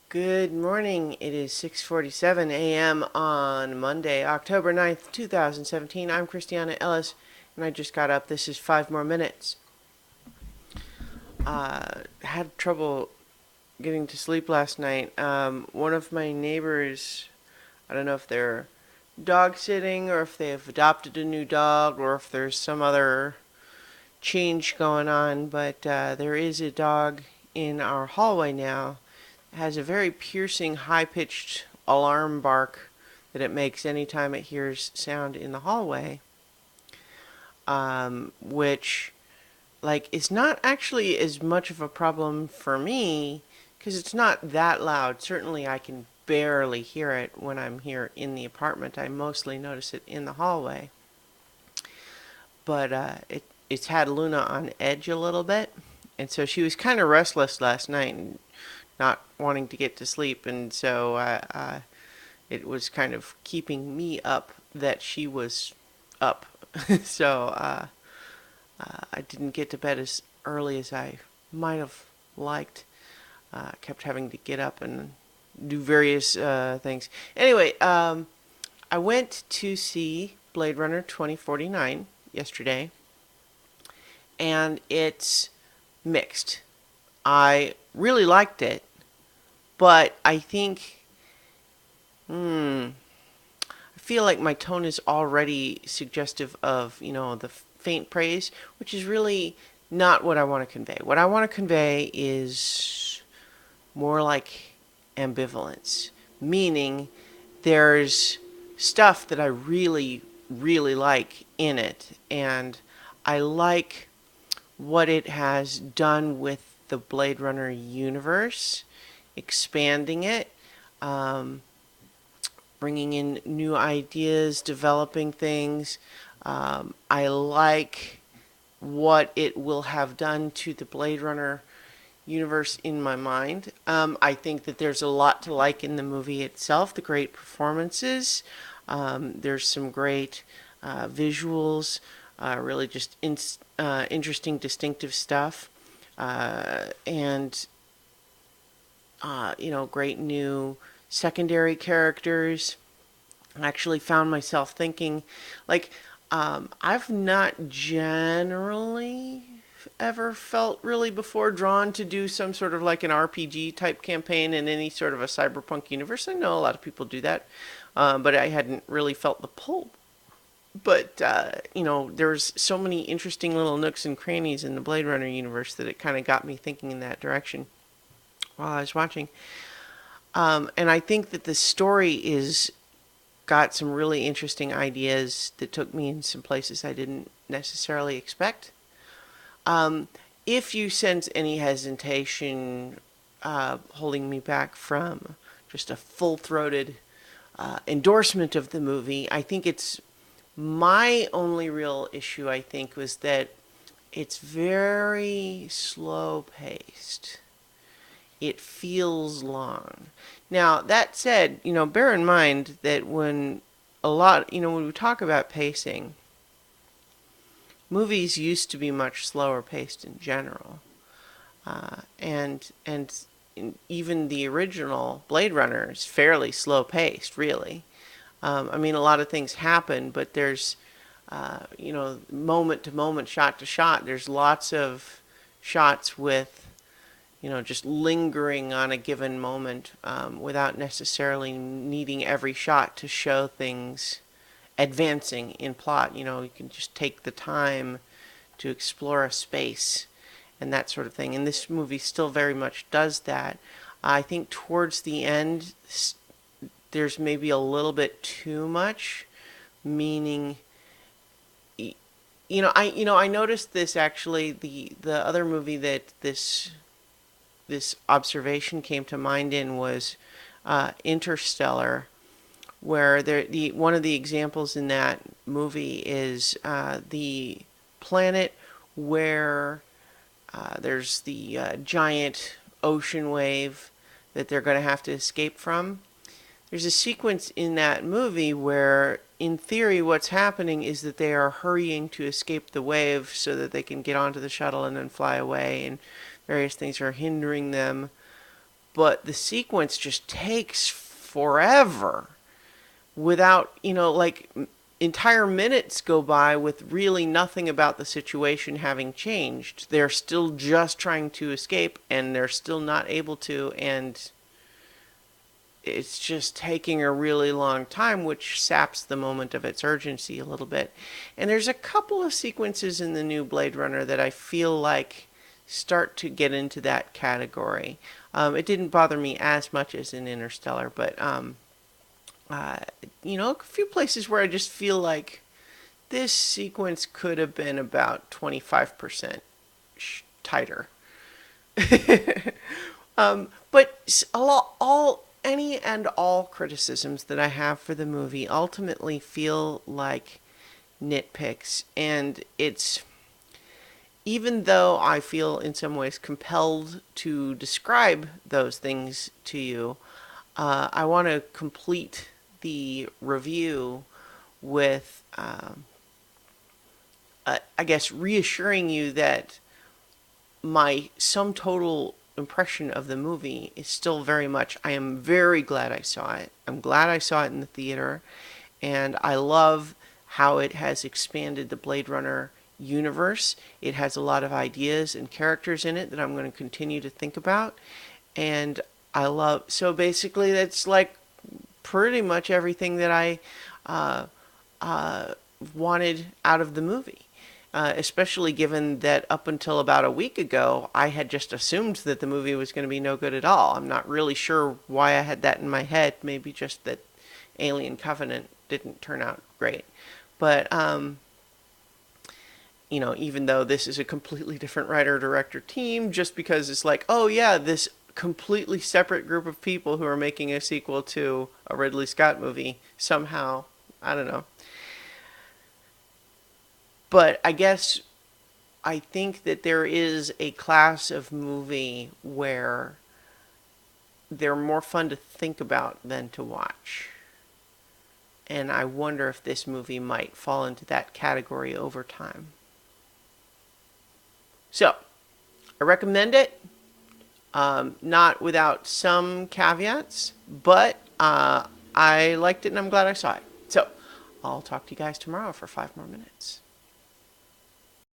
Good morning. It is 6:47 a.m. on Monday, October 9th, 2017. I'm Christiana Ellis, and I just got up. This is 5 more minutes. Had trouble getting to sleep last night. One of my neighbors, I don't know if they're dog sitting or if they have adopted a new dog or if there's some other change going on, but there is a dog in our hallway now. It has a very piercing, high-pitched alarm bark that it makes anytime it hears sound in the hallway, which is not actually as much of a problem for me because it's not that loud. Certainly, I can barely hear it when I'm here in the apartment. I mostly notice it in the hallway, but it's had Luna on edge a little bit, and so she was kind of restless last night and not wanting to get to sleep, and so it was kind of keeping me up that she was up. So I didn't get to bed as early as I might have liked. Kept having to get up and do various things. Anyway, I went to see Blade Runner 2049 yesterday, and it's mixed. I really liked it, but I think, I feel like my tone is already suggestive of, the faint praise, which is really not what I want to convey. What I want to convey is more like ambivalence, meaning there's stuff that I really, really like in it, and I like what it has done with the Blade Runner universe, expanding it, um, bringing in new ideas, developing things. I like what it will have done to the Blade Runner universe in my mind. I think that there's a lot to like in the movie itself, the great performances. There's some great visuals, really just interesting, distinctive stuff. And great new secondary characters. I actually found myself thinking, like, I've not generally ever felt really before drawn to do some sort of like an RPG type campaign in any sort of a cyberpunk universe. I know a lot of people do that, but I hadn't really felt the pull. But there's so many interesting little nooks and crannies in the Blade Runner universe that it kind of got me thinking in that direction while I was watching. And I think that the story is got some really interesting ideas that took me in some places I didn't necessarily expect. Um, if you sense any hesitation holding me back from just a full throated endorsement of the movie, I think it's my only real issue, I think, was that it's very slow paced. It feels long. Now, that said, bear in mind that when we talk about pacing, movies used to be much slower paced in general. And even the original Blade Runner is fairly slow paced, really. I mean, a lot of things happen, but there's, moment to moment, shot to shot. There's lots of shots with, just lingering on a given moment without necessarily needing every shot to show things advancing in plot. You can just take the time to explore a space and that sort of thing. And this movie still very much does that. I think towards the end, there's maybe a little bit too much, meaning, I noticed this actually. The other movie that this observation came to mind in was Interstellar, where one of the examples in that movie is the planet where there's the giant ocean wave that they're going to have to escape from. There's a sequence in that movie where, in theory, what's happening is that they are hurrying to escape the wave so that they can get onto the shuttle and then fly away, and various things are hindering them. but the sequence just takes forever without, like entire minutes go by with really nothing about the situation having changed. They're still just trying to escape and they're still not able to, and it's just taking a really long time, which saps the moment of its urgency a little bit. And there's a couple of sequences in the new Blade Runner that I feel like start to get into that category. It didn't bother me as much as in Interstellar, but a few places where I just feel like this sequence could have been about 25% tighter. But any and all criticisms that I have for the movie ultimately feel like nitpicks, and it's, even though I feel in some ways compelled to describe those things to you, I want to complete the review with, I guess, reassuring you that my sum total impression of the movie is still very much, I am very glad I saw it. I'm glad I saw it in the theater, and I love how it has expanded the Blade Runner universe. It has a lot of ideas and characters in it that I'm going to continue to think about, and so basically that's like pretty much everything that I wanted out of the movie. Especially given that up until about a week ago, I had just assumed that the movie was going to be no good at all. I'm not really sure why I had that in my head. Maybe just that Alien Covenant didn't turn out great. But, even though this is a completely different writer-director team, just because it's like, oh yeah, this completely separate group of people who are making a sequel to a Ridley Scott movie somehow, I don't know. But I guess I think that there is a class of movie where they're more fun to think about than to watch. And I wonder if this movie might fall into that category over time. So, I recommend it. Not without some caveats, but I liked it and I'm glad I saw it. So, I'll talk to you guys tomorrow for 5 more minutes.